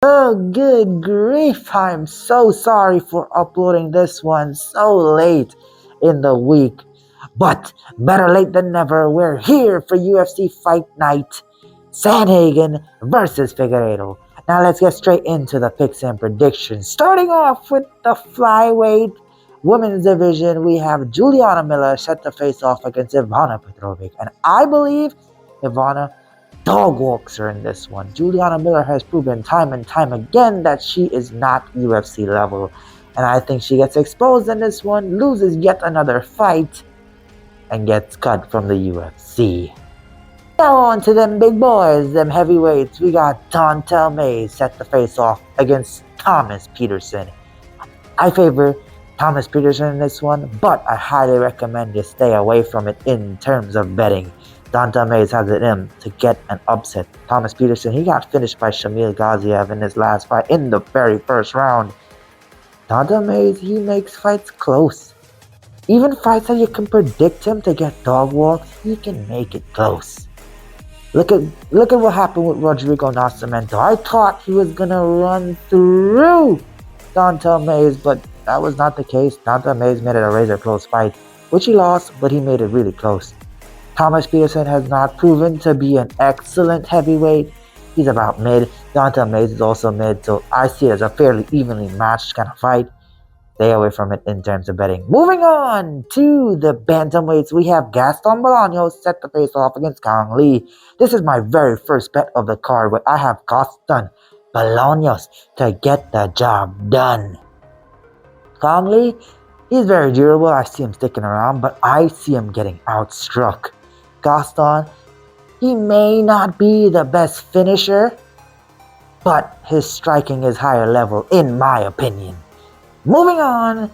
Oh, good grief. I'm so sorry for uploading this one so late in the week. But better late than never, we're here for UFC Fight Night. Sandhagen versus Figueiredo. Now let's get straight into the picks and predictions. Starting off with the flyweight women's division, we have Juliana Miller set to face off against Ivana Petrovic. And I believe Ivana dog walks her in this one. Juliana Miller has proven time and time again that she is not UFC level. And I think she gets exposed in this one, loses yet another fight, and gets cut from the UFC. Now on to them big boys, them heavyweights. We got Montel May set to face off against Thomas Petersen. I favor Thomas Petersen in this one, but I highly recommend you stay away from it in terms of betting. Montel Mays has it in to get an upset. Thomas Petersen, he got finished by Shamil Gaziev in his last fight in the very first round. Montel Mays, he makes fights close. Even fights that you can predict him to get dog walks, he can make it close. Look at what happened with Rodrigo Nascimento. I thought he was gonna run through Montel Mays, but that was not the case. Montel Mays made it a razor close fight, which he lost, but he made it really close. Thomas Petersen has not proven to be an excellent heavyweight. He's about mid. Montel Mays is also mid, so I see it as a fairly evenly matched kind of fight. Stay away from it in terms of betting. Moving on to the bantamweights, we have Gaston Bolaños set to face off against Quang. This is my very first bet of the card, where I have Gaston Bolaños to get the job done. Quang, he's very durable. I see him sticking around, but I see him getting outstruck. Gaston, he may not be the best finisher, but his striking is higher level in my opinion. Moving on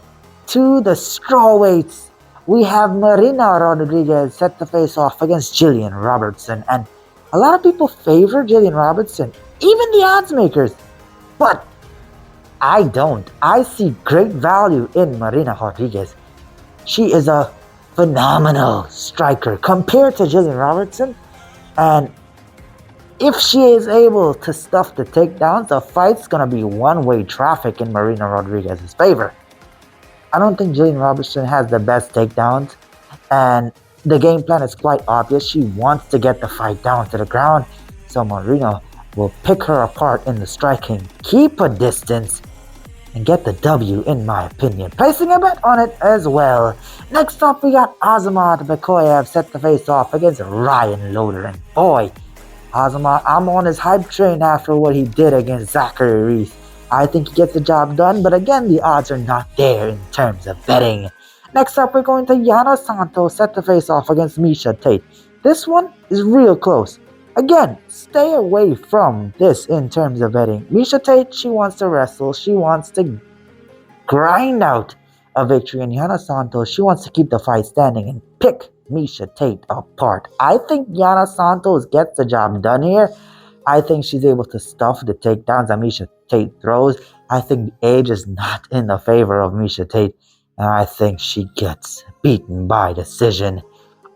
to the strawweights, we have Marina Rodriguez set to face off against Gillian Robertson, and a lot of people favor Gillian Robertson, even the odds makers, but I don't. I see great value in Marina Rodriguez. She is a phenomenal striker compared to Gillian Robertson, and if she is able to stuff the takedowns, the fight's gonna be one-way traffic in Marina Rodriguez's favor. I don't think Gillian Robertson has the best takedowns, and the game plan is quite obvious. She wants to get the fight down to the ground, so Marina will pick her apart in the striking, keep a distance, and get the W in my opinion. Placing a bet on it as well. Next up, we got Azamat Bekoev set to face off against Ryan Loder, and boy, Azamat, I'm on his hype train after what he did against Zachary Reese. I think he gets the job done, but again, the odds are not there in terms of betting. Next up, we're going to Yana Santos set to face off against Miesha Tate. This one is real close. Again, stay away from this in terms of betting. Miesha Tate, she wants to wrestle. She wants to grind out a victory. And Yana Santos, she wants to keep the fight standing and pick Miesha Tate apart. I think Yana Santos gets the job done here. I think she's able to stuff the takedowns that Miesha Tate throws. I think the age is not in the favor of Miesha Tate, and I think she gets beaten by decision.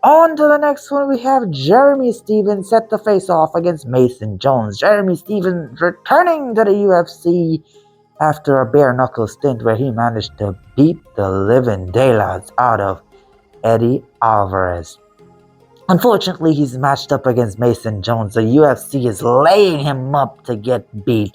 On to the next one, we have Jeremy Stephens set to face off against Mason Jones. Jeremy Stephens returning to the UFC after a bare-knuckle stint where he managed to beat the living daylights out of Eddie Alvarez. Unfortunately, he's matched up against Mason Jones. The UFC is laying him up to get beat.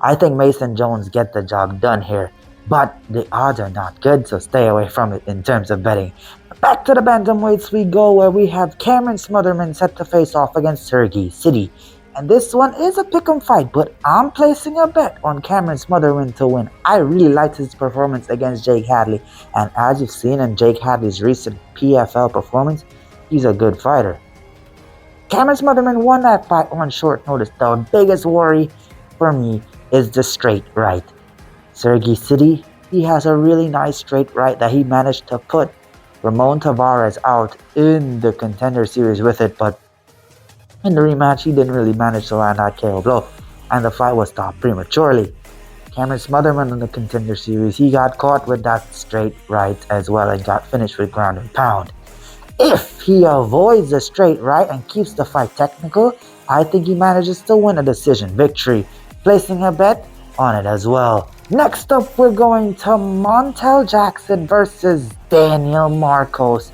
I think Mason Jones gets the job done here, but the odds are not good, so stay away from it in terms of betting. Back to the bantamweights we go, where we have Cameron Smotherman set to face off against Serhiy Sidey. And this one is a pick'em fight, but I'm placing a bet on Cameron Smotherman to win. I really liked his performance against Jake Hadley, and as you've seen in Jake Hadley's recent PFL performance, he's a good fighter. Cameron Smotherman won that fight on short notice. The biggest worry for me is the straight right. Serhiy Sidey, he has a really nice straight right that he managed to put Ramon Tavares out in the Contender Series with it, but in the rematch, he didn't really manage to land that KO blow, and the fight was stopped prematurely. Cameron Smotherman in the Contender Series, he got caught with that straight right as well and got finished with ground and pound. If he avoids the straight right and keeps the fight technical, I think he manages to win a decision victory. placing a bet on it as well. Next up, we're going to Montel Jackson versus Daniel Marcos.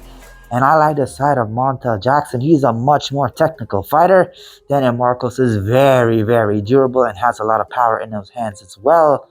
And I like the side of Montel Jackson. He's a much more technical fighter. Daniel Marcos is very, very durable and has a lot of power in his hands as well.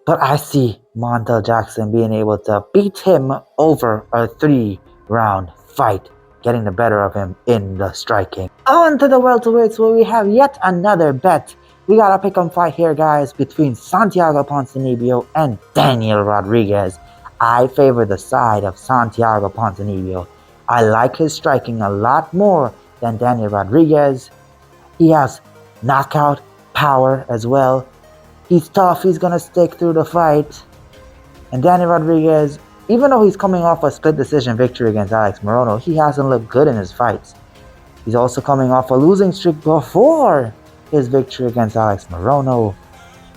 But I see Montel Jackson being able to beat him over a 3-round fight, getting the better of him in the striking. On to the welterweights, where we have yet another bet. We got a pick-em fight here, guys, between Santiago Ponzinibbio and Daniel Rodriguez. I favor the side of Santiago Ponzinibbio. I like his striking a lot more than Daniel Rodriguez. He has knockout power as well. He's tough. He's going to stick through the fight. And Daniel Rodriguez, even though he's coming off a split decision victory against Alex Morono, he hasn't looked good in his fights. He's also coming off a losing streak before his victory against Alex Morono.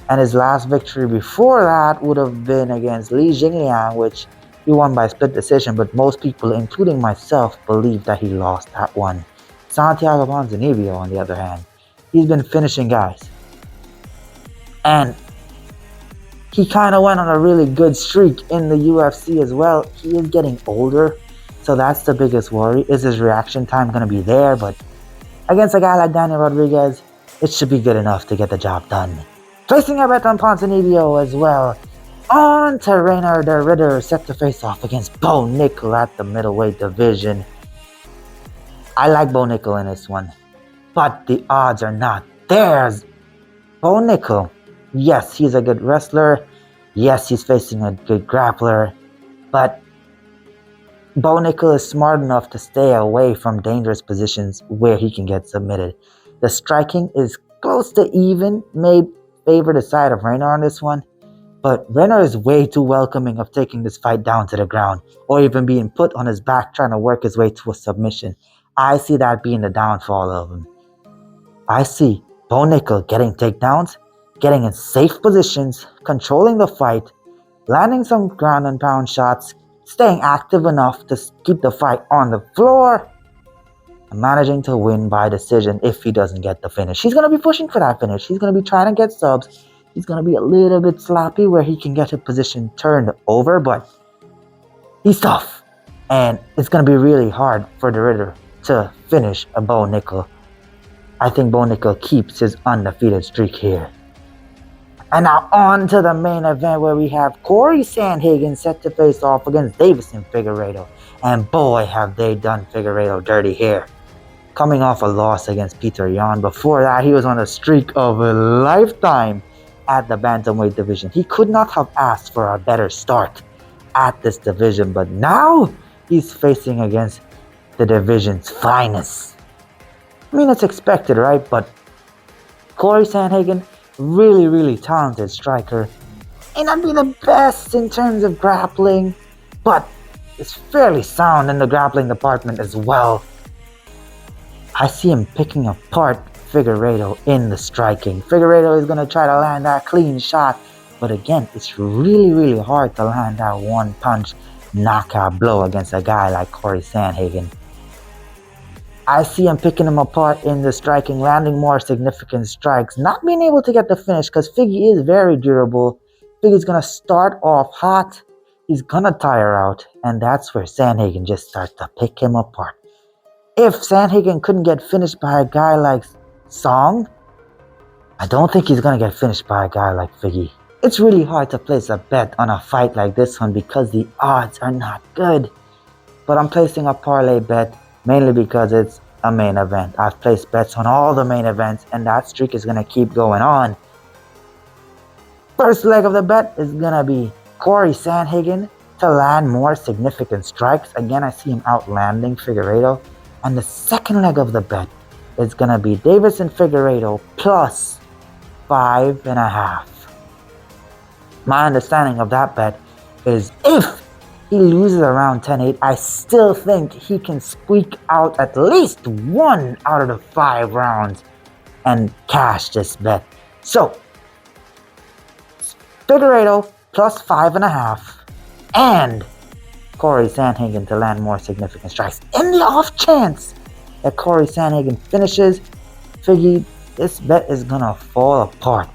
And his last victory before that would have been against Gillian, which he won by split decision, but most people, including myself, believe that he lost that one. Santiago Ponzinibbio, on the other hand, he's been finishing guys. And he kind of went on a really good streak in the UFC as well. He is getting older, so that's the biggest worry. Is his reaction time going to be there? But against a guy like Daniel Rodriguez, it should be good enough to get the job done. Placing a bet on Ponzinibbio as well. On to Reinier the Ritter, set to face off against Bo Nickal at the middleweight division. I like Bo Nickal in this one, but the odds are not theirs. Bo Nickal, yes, he's a good wrestler. Yes, he's facing a good grappler, but Bo Nickal is smart enough to stay away from dangerous positions where he can get submitted. The striking is close to even, may favor the side of Reinier on this one, but Reinier is way too welcoming of taking this fight down to the ground or even being put on his back trying to work his way to a submission. I see that being the downfall of him. I see Bo Nickal getting takedowns, getting in safe positions, controlling the fight, landing some ground and pound shots, staying active enough to keep the fight on the floor, and managing to win by decision if he doesn't get the finish. He's going to be pushing for that finish. He's going to be trying to get subs. He's going to be a little bit sloppy where he can get his position turned over, but he's tough. And it's going to be really hard for the Ritter to finish a Bo Nickal. I think Bo Nickal keeps his undefeated streak here. And now on to the main event, where we have Cory Sandhagen set to face off against Deiveson Figueiredo. And boy, have they done Figueiredo dirty here. Coming off a loss against Petersen. Before that, he was on a streak of a lifetime at the bantamweight division. He could not have asked for a better start at this division, but now he's facing against the division's finest. I mean, it's expected, right? But Cory Sandhagen, really, really talented striker. May not be the best in terms of grappling, but is fairly sound in the grappling department as well. I see him picking apart Figueiredo in the striking. Figueiredo is going to try to land that clean shot, but again, it's really, really hard to land that one-punch knockout blow against a guy like Cory Sandhagen. I see him picking him apart in the striking, landing more significant strikes, not being able to get the finish because Figgy is very durable. Figgy's going to start off hot. He's going to tire out, and that's where Sandhagen just starts to pick him apart. If Sandhagen couldn't get finished by a guy like Song, I don't think he's going to get finished by a guy like Figgy. It's really hard to place a bet on a fight like this one because the odds are not good. But I'm placing a parlay bet mainly because it's a main event. I've placed bets on all the main events, and that streak is going to keep going on. First leg of the bet is going to be Cory Sandhagen to land more significant strikes. Again, I see him outlanding Figueiredo. And the second leg of the bet is going to be Deiveson Figueiredo plus 5.5. My understanding of that bet is if he loses around 10-8, I still think he can squeak out at least 1 out of the 5 rounds and cash this bet. So, Figueiredo plus 5.5 and Cory Sandhagen to land more significant strikes. In the off chance that Cory Sandhagen finishes, Figgy this bet is gonna fall apart.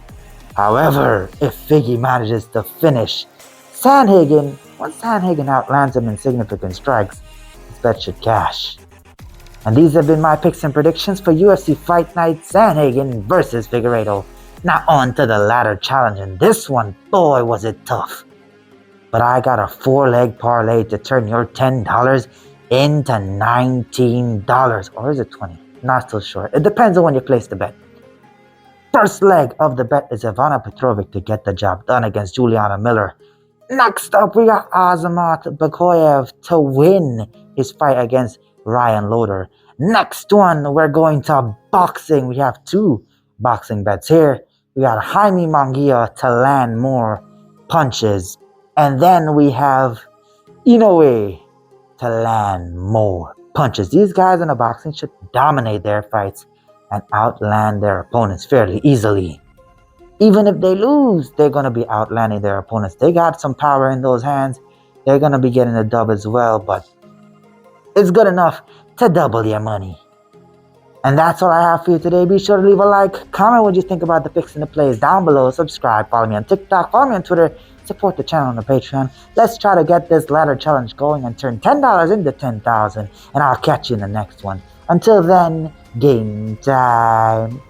However, if Figgy manages to finish Sandhagen, once Sandhagen outlands him in significant strikes, this bet should cash. And these have been my picks and predictions for UFC Fight Night Sandhagen versus Figueiredo. Now on to the ladder challenge, and this one, boy was it tough. But I got a 4-leg parlay to turn your $10 into $19. Or is it 20? Not so sure. It depends on when you place the bet. First leg of the bet is Ivana Petrovic to get the job done against Juliana Miller. Next up, we got Azamat Bekoev to win his fight against Ryan Loder. Next one, we're going to boxing. We have 2 boxing bets here. We got Jaime Munguia to land more punches. And then we have Inoue to land more punches. These guys in the boxing should dominate their fights and outland their opponents fairly easily. Even if they lose, they're going to be outlanding their opponents. They got some power in those hands. They're going to be getting a dub as well, but it's good enough to double your money. And that's all I have for you today. Be sure to leave a like, comment what you think about the picks and the plays down below, subscribe, follow me on TikTok, follow me on Twitter, support the channel on the Patreon. Let's try to get this ladder challenge going and turn $10 into $10,000. And I'll catch you in the next one. Until then, game time.